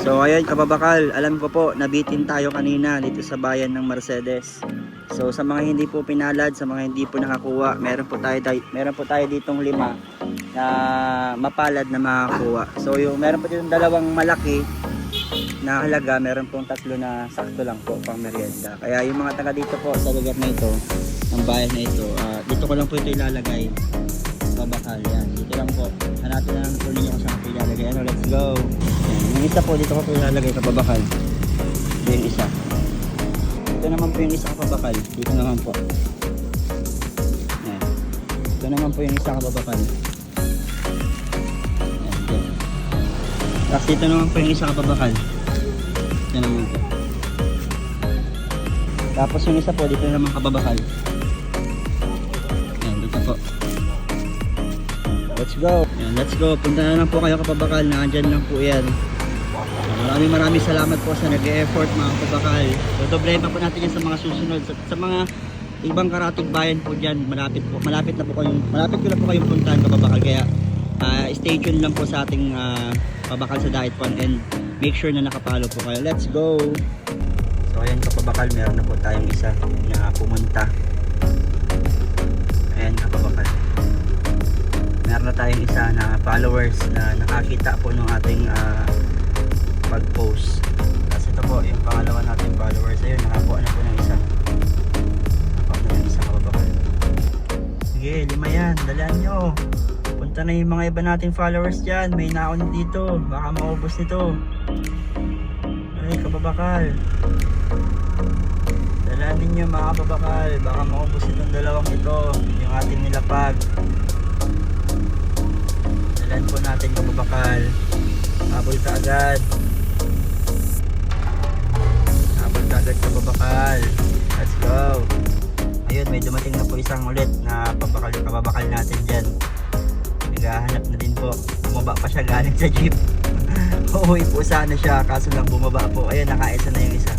So ayun kababakal, alam ko po nabitin tayo kanina dito sa bayan ng Mercedes. So sa mga hindi po pinalad, sa mga hindi po nakakuha, meron po tayo ditong 5 na mapalad na makakuha. So yung meron po ditong 2 malaki na halaga, meron pong 3 na sakto lang po pang merienda. Kaya yung mga taga dito po sa lugar na ito, ng bayan na ito, dito ko lang po ito ilalagay. Kababakal yan, dito lang po. Hanapin na lang po ninyo kung saan po ilalagay. Ano, let's go. Yan. Yung isa po dito ko po ilalagay kababakal. Ito yung isa. Ito naman po yung isa kababakal. Dito naman po. Yan. Ito naman po yung isa kababakal. Yan, dito. Tapos dito naman po yung isa kababakal. Ito naman po. Tapos yung isa po dito naman kababakal. Yan, dito po. Let's go. Yan, let's go. Punta na lang po kayo kababakal. Nandyan lang po yan. Maraming salamat po sa nag-e-effort mga kababakal. So doblehin pa po natin yan sa mga susunod. Sa mga ibang karatig bayan po dyan. Malapit ko na po kayong puntahan kababakal. Kaya stay tuned lang po sa ating kababakal sa Diet Fun. And make sure na nakapalo po kayo. Let's go. So ayan kababakal. Meron na po tayong isa na pumunta. Ayan kababakal. Meron na tayong isa na followers na nakakita po ng ating pag-post. Kasi ito po yung pangalawa natin followers. Ayun, nakakuha na po ng isa. Nakakuha na ng isa kababakal. Sige, 5 yan. Dalaan nyo. Punta na yung mga iba nating followers dyan. May naon dito. Baka maubos nito. Ay, kababakal. Dalaan ninyo mga kababakal. Baka maubos itong 2 ito. Yung ating nilapag. Dalaan po natin kababakal. Habol ka agad. Habol ka agad kababakal. Let's go. Ayun, may dumating na po isang ulit na kababakal natin dyan. Naghahanap na din po. Bumaba pa siya galing sa jeep. Uuwi po sana siya, kaso lang bumaba po. Ayun, nakaisa na yung isa.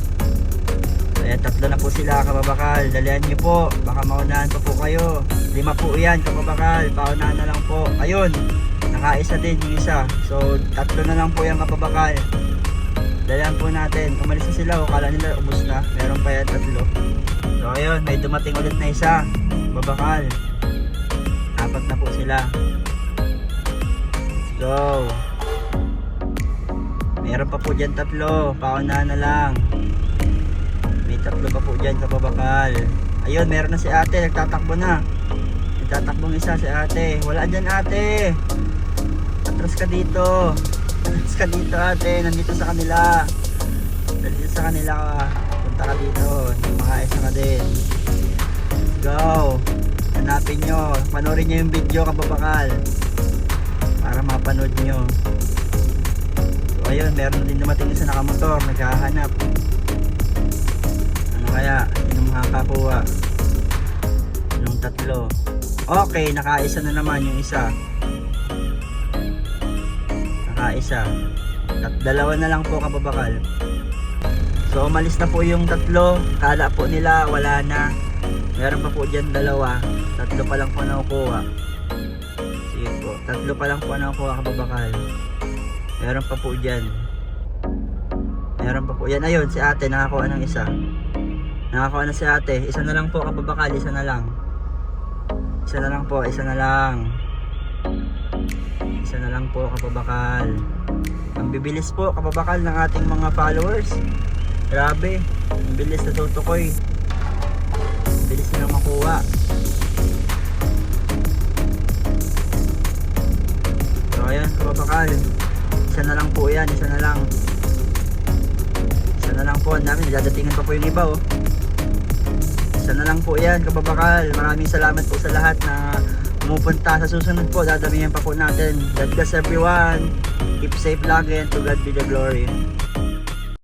Ayan, 3 na po sila kababakal. Dalihan nyo po, baka maunahan pa po kayo. 5 po yan kababakal. Paunahan na lang po. Ayun, nakaisa din yung isa. So 3 na lang po yung kababakal. Dalihan po natin. Umalis na sila, kala nila ubos na. Meron pa yan 3. So ayun, may dumating ulit na isa kababakal. 4 na po sila. Let's go. Meron pa po dyan 3. Paunahan na lang. May 3 pa po dyan kababakal. Ayun, meron na si ate. Nagtatakbo na. Nagtatakbong isa si ate. Wala dyan ate. Atras ka dito. Atras ka dito ate. Nandito sa kanila. Nandito sa kanila ka. Punta ka dito. Makaisa ka din. Let's go. Hanapin nyo. Panoorin nyo yung video kababakal. Para mapanood nyo. So ayun, meron din dumating isa nakamotor. Naghahanap. Ano kaya? Sino makakakuha? Yung 3. Okay, nakaisa na naman yung isa. Nakaisa. 2 na lang po kababakal. So umalis na po yung 3. Kala po nila wala na. Meron pa po dyan 2. 3 pa lang po nakukuha. Sige po, 3 pa lang po nakukuha kababakal. Meron pa po dyan. Meron pa po. Yan, ayun, si ate nakakuha ng isa. Nakakuha na si ate. Isa na lang po kababakal. Isa na lang. Isa na lang po. Isa na lang. Isa na lang po kababakal. Ang bibilis po kababakal ng ating mga followers. Grabe. Ang bilis na tutukoy. Ang bilis nilang makuha. So ayan kababakal. Isa na lang po yan. Isa na lang. Isa na lang po. Ang dami. Dadatingin pa po yung iba oh. Isa na lang po yan kababakal. Maraming salamat po sa lahat na pumupunta. Sa susunod po dadamihan pa po natin. God bless everyone. Keep safe lagi and to God be the glory.